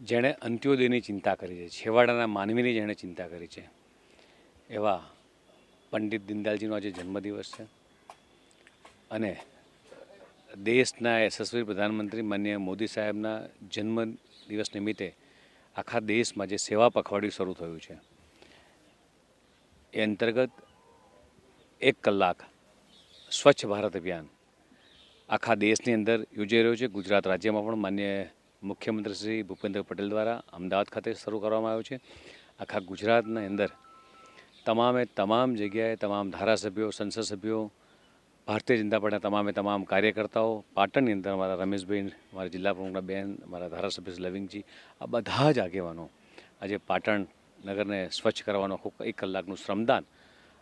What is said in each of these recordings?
જેણે અંત્યોદયની ચિંતા કરી છે, છેવાડાના માનવીની જેણે ચિંતા કરી છે, એવા પંડિત દીનદયાલજીનો આજે જન્મદિવસ છે અને દેશના યશસ્વી પ્રધાનમંત્રી માનનીય મોદી સાહેબના જન્મદિવસ નિમિત્તે આખા દેશમાં જે સેવા પખવાડિયું શરૂ થયું છે એ અંતર્ગત 1 કલાક સ્વચ્છ ભારત અભિયાન આખા દેશની અંદર યોજાઈ રહ્યો છે। ગુજરાત રાજ્યમાં પણ માનનીય મુખ્યમંત્રી શ્રી ભૂપેન્દ્ર પટેલ દ્વારા અમદાવાદ ખાતે શરૂ કરવામાં આવ્યો છે। આખા ગુજરાતની અંદર તમામ જગ્યાએ તમામ ધારાસભ્યો, સંસદ સભ્યો, ભારતીય જનતા પાર્ટીના તમામ કાર્યકર્તાઓ, પાટણની અંદર મારા રમેશભાઈ, મારા જિલ્લા પ્રમુખના બેન, મારા ધારાસભ્ય લવિંગજી, આ બધા જ આગેવાનો આજે પાટણ નગરને સ્વચ્છ કરવાનો આખું 1 કલાકનું શ્રમદાન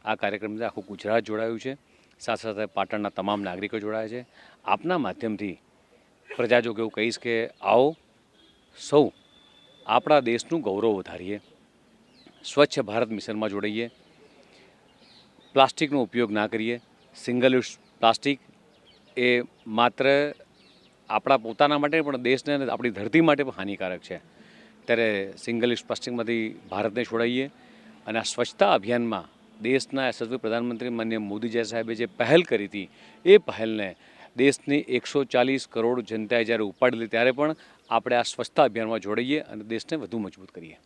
આ કાર્યક્રમથી આખું ગુજરાત જોડાયું છે। સાથે સાથે પાટણના તમામ નાગરિકો જોડાયા છે। આપના માધ્યમથી પ્રજાજોગ એવું કહીશ કે આવો સૌ આપણા દેશનું ગૌરવ વધારીએ, સ્વચ્છ ભારત મિશનમાં જોડાઈએ, પ્લાસ્ટિકનો ઉપયોગ ના કરીએ। સિંગલ યુઝ પ્લાસ્ટિક એ માત્ર આપણા પોતાના માટે પણ દેશને અને આપણી ધરતી માટે પણ હાનિકારક છે, ત્યારે સિંગલ યુઝ પ્લાસ્ટિકમાંથી ભારતને છોડાઈએ અને આ સ્વચ્છતા અભિયાનમાં દેશના યશસ્વી પ્રધાનમંત્રી માનનીય મોદીજી સાહેબે જે પહેલ કરી હતી એ પહેલને દેશની 140 કરોડ જનતાએ જ્યારે ઉપાડેલી ત્યારે પણ આપણે આ સ્વચ્છતા અભિયાનમાં જોડાઈએ અને દેશને વધુ મજબૂત કરીએ।